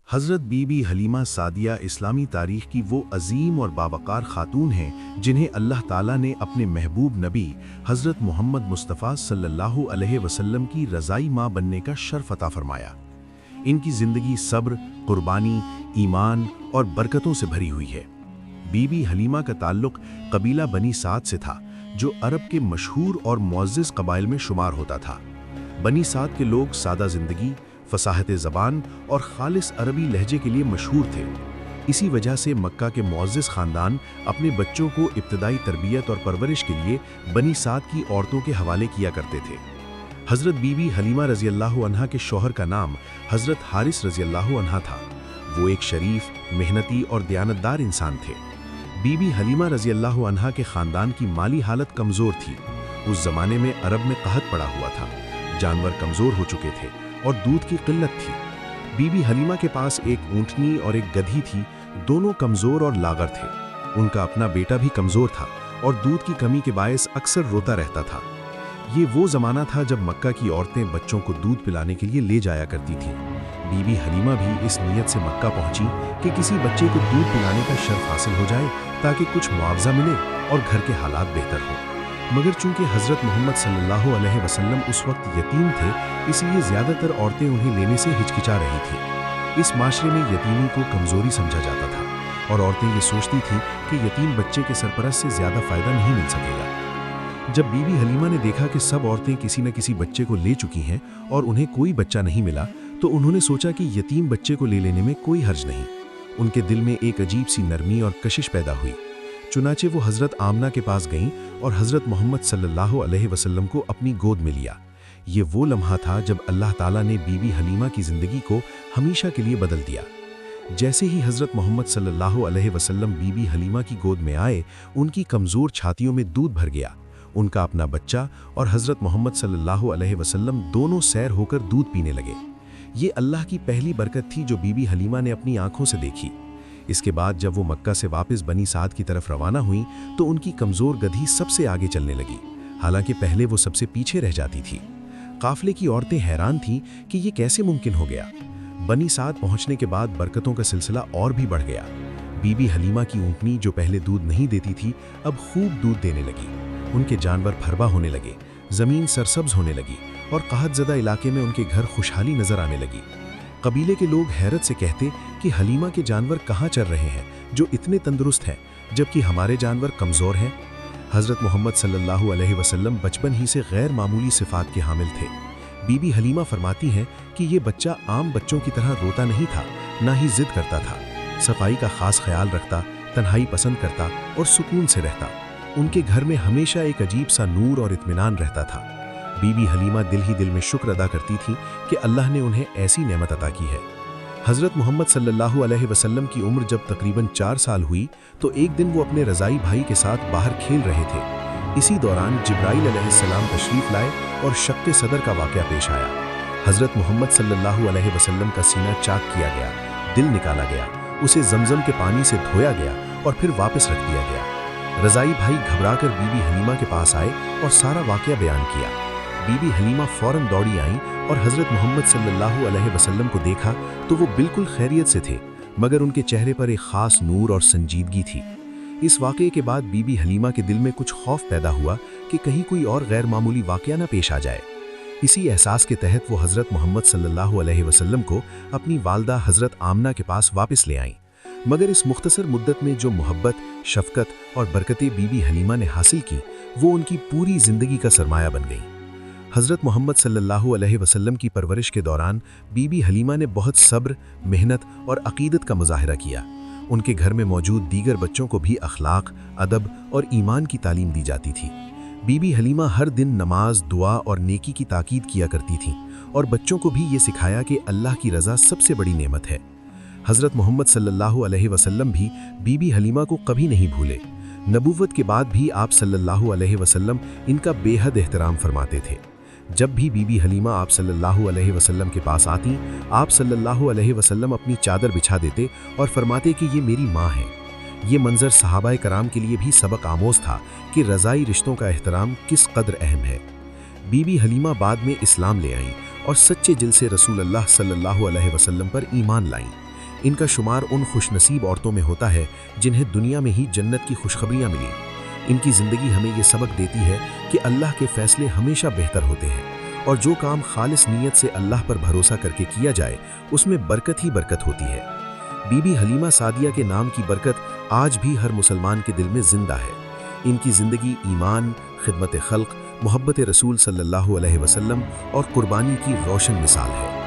حضرت be be Halima Sadia اسلامی تاریخ کی وہ عظیم اور باوقار خاتون ہیں جنہیں اللہ تعالیٰ نے اپنے محبوب نبی حضرت محمد مصطفیٰ صلی اللہ علیہ وسلم کی رضائی ماں بننے کا شرف عطا فرمایا۔ ان کی زندگی صبر، قربانی، ایمان اور برکتوں سے بھری ہوئی ہے۔ بی بی حلیمہ کا تعلق قبیلہ بنی سعد سے تھا، جو عرب کے مشہور اور معزز قبائل میں شمار ہوتا تھا۔ بنی سعد کے لوگ سادہ زندگی، فصاحت زبان اور خالص عربی لہجے کے لیے مشہور تھے۔ اسی وجہ سے مکہ کے معزز خاندان اپنے بچوں کو ابتدائی تربیت اور پرورش کے لیے بنی سعد کی عورتوں کے حوالے کیا کرتے تھے۔ حضرت بی بی حلیمہ رضی اللہ عنہا کے شوہر کا نام حضرت حارث رضی اللہ عنہ تھا۔ وہ ایک شریف، محنتی اور دیانتدار انسان تھے۔ بی بی حلیمہ رضی اللہ عنہا کے خاندان کی مالی حالت کمزور تھی۔ اس زمانے میں عرب میں قحط پڑا ہوا تھا، جانور کمزور ہو چکے تھے اور دودھ کی قلت تھی۔ بی بی حلیمہ کے پاس ایک اونٹنی اور ایک گدھی تھی، دونوں کمزور اور لاغر تھے۔ ان کا اپنا بیٹا بھی کمزور تھا اور دودھ کی کمی کے باعث اکثر روتا رہتا تھا۔ یہ وہ زمانہ تھا جب مکہ کی عورتیں بچوں کو دودھ پلانے کے لیے لے جایا کرتی تھیں۔ بی بی حلیمہ بھی اس نیت سے مکہ پہنچی کہ کسی بچے کو دودھ پلانے کا شرف حاصل ہو جائے تاکہ کچھ معاوضہ ملے اور گھر کے حالات بہتر ہوں۔ مگر چونکہ حضرت محمد صلی اللہ علیہ وسلم اس وقت یتیم تھے، اس لیے زیادہ تر عورتیں انہیں لینے سے ہچکچا رہی تھیں۔ اس معاشرے میں یتیمی کو کمزوری سمجھا جاتا تھا اور عورتیں یہ سوچتی تھیں کہ یتیم بچے کے سرپرست سے زیادہ فائدہ نہیں مل سکے گا۔ جب بی بی حلیمہ نے دیکھا کہ سب عورتیں کسی نہ کسی بچے کو لے چکی ہیں اور انہیں کوئی بچہ نہیں ملا، تو انہوں نے سوچا کہ یتیم بچے کو لے لینے میں کوئی حرج نہیں۔ ان کے دل میں ایک عجیب سی نرمی اور کشش پیدا ہوئی۔ چنانچہ وہ حضرت آمنہ کے پاس گئیں اور حضرت محمد صلی اللہ علیہ وسلم کو اپنی گود میں لیا۔ یہ وہ لمحہ تھا جب اللہ تعالیٰ نے بی بی حلیمہ کی زندگی کو ہمیشہ کے لیے بدل دیا۔ جیسے ہی حضرت محمد صلی اللہ علیہ وسلم بی بی حلیمہ کی گود میں آئے، ان کی کمزور چھاتیوں میں دودھ بھر گیا۔ ان کا اپنا بچہ اور حضرت محمد صلی اللہ علیہ وسلم دونوں سیر ہو کر دودھ پینے لگے۔ یہ اللہ کی پہلی برکت تھی جو بی بی حلیمہ نے اپنی آنکھوں سے دیکھی۔ اس کے بعد جب وہ مکہ سے واپس بنی سعد کی طرف روانہ ہوئیں تو ان کی کمزور گدھی سب سے آگے چلنے لگی، حالانکہ پہلے وہ سب سے پیچھے رہ جاتی تھی۔ قافلے کی عورتیں حیران تھیں کہ یہ کیسے ممکن ہو گیا۔ بنی سعد پہنچنے کے بعد برکتوں کا سلسلہ اور بھی بڑھ گیا۔ بی بی حلیمہ کی اونٹنی جو پہلے دودھ نہیں دیتی تھی، اب خوب دودھ دینے لگی۔ ان کے جانور بھربا ہونے لگے، زمین سرسبز ہونے لگی اور قحط زدہ علاقے میں ان کے گھر خوشحالی نظر آنے لگی۔ قبیلے کے لوگ حیرت سے کہتے کہ حلیمہ کے جانور کہاں چر رہے ہیں جو اتنے تندرست ہیں، جبکہ ہمارے جانور کمزور ہیں۔ حضرت محمد صلی اللہ علیہ وسلم بچپن ہی سے غیر معمولی صفات کے حامل تھے۔ بی بی حلیمہ فرماتی ہیں کہ یہ بچہ عام بچوں کی طرح روتا نہیں تھا، نہ ہی ضد کرتا تھا۔ صفائی کا خاص خیال رکھتا، تنہائی پسند کرتا اور سکون سے رہتا۔ ان کے گھر میں ہمیشہ ایک عجیب سا نور اور اطمینان رہتا تھا۔ بی بی حلیمہ دل ہی دل میں شکر ادا کرتی تھی کہ اللہ نے انہیں ایسی نعمت عطا کی ہے۔ حضرت محمد صلی اللہ علیہ وسلم کی عمر جب تقریباً 4 سال ہوئی تو ایک دن وہ اپنے رضائی بھائی کے ساتھ باہر کھیل رہے تھے۔ اسی دوران جبرائیل علیہ السلام تشریف لائے اور شق صدر کا واقعہ پیش آیا۔ حضرت محمد صلی اللہ علیہ وسلم کا سینہ چاک کیا گیا، دل نکالا گیا، اسے زمزم کے پانی سے دھویا گیا اور پھر واپس رکھ دیا گیا۔ رضائی بھائی گھبرا کر بی بی حلیمہ کے پاس آئے اور سارا واقعہ بیان کیا۔ بی بی حلیمہ فوراً دوڑی آئیں اور حضرت محمد صلی اللہ علیہ وسلم کو دیکھا تو وہ بالکل خیریت سے تھے، مگر ان کے چہرے پر ایک خاص نور اور سنجیدگی تھی۔ اس واقعے کے بعد بی بی حلیمہ کے دل میں کچھ خوف پیدا ہوا کہ کہیں کوئی اور غیر معمولی واقعہ نہ پیش آ جائے۔ اسی احساس کے تحت وہ حضرت محمد صلی اللہ علیہ وسلم کو اپنی والدہ حضرت آمنہ کے پاس واپس لے آئیں۔ مگر اس مختصر مدت میں جو محبت، شفقت اور برکتیں بی بی حلیمہ نے حاصل کی، وہ ان کی پوری زندگی کا سرمایہ بن گئیں۔ حضرت محمد صلی اللہ علیہ وسلم کی پرورش کے دوران بی بی حلیمہ نے بہت صبر، محنت اور عقیدت کا مظاہرہ کیا۔ ان کے گھر میں موجود دیگر بچوں کو بھی اخلاق، ادب اور ایمان کی تعلیم دی جاتی تھی۔ بی بی حلیمہ ہر دن نماز، دعا اور نیکی کی تاکید کیا کرتی تھیں اور بچوں کو بھی یہ سکھایا کہ اللہ کی رضا سب سے بڑی نعمت ہے۔ حضرت محمد صلی اللہ علیہ وسلم بھی بی بی حلیمہ کو کبھی نہیں بھولے۔ نبوت کے بعد بھی آپ صلی اللہ علیہ وسلم ان کا بے حد احترام فرماتے تھے۔ جب بھی بی بی حلیمہ آپ صلی اللہ علیہ وسلم کے پاس آتی، آپ صلی اللہ علیہ وسلم اپنی چادر بچھا دیتے اور فرماتے کہ یہ میری ماں ہے۔ یہ منظر صحابہ کرام کے لیے بھی سبق آموز تھا کہ رضائی رشتوں کا احترام کس قدر اہم ہے۔ بی بی حلیمہ بعد میں اسلام لے آئیں اور سچے دل سے رسول اللہ صلی اللہ علیہ وسلم پر ایمان لائیں۔ ان کا شمار ان خوش نصیب عورتوں میں ہوتا ہے جنہیں دنیا میں ہی جنت کی خوشخبریاں ملی۔ ان کی زندگی ہمیں یہ سبق دیتی ہے کہ اللہ کے فیصلے ہمیشہ بہتر ہوتے ہیں، اور جو کام خالص نیت سے اللہ پر بھروسہ کر کے کیا جائے اس میں برکت ہی برکت ہوتی ہے۔ بی بی حلیمہ سعدیہ کے نام کی برکت آج بھی ہر مسلمان کے دل میں زندہ ہے۔ ان کی زندگی ایمان، خدمت خلق، محبت رسول صلی اللہ علیہ وسلم اور قربانی کی روشن مثال ہے۔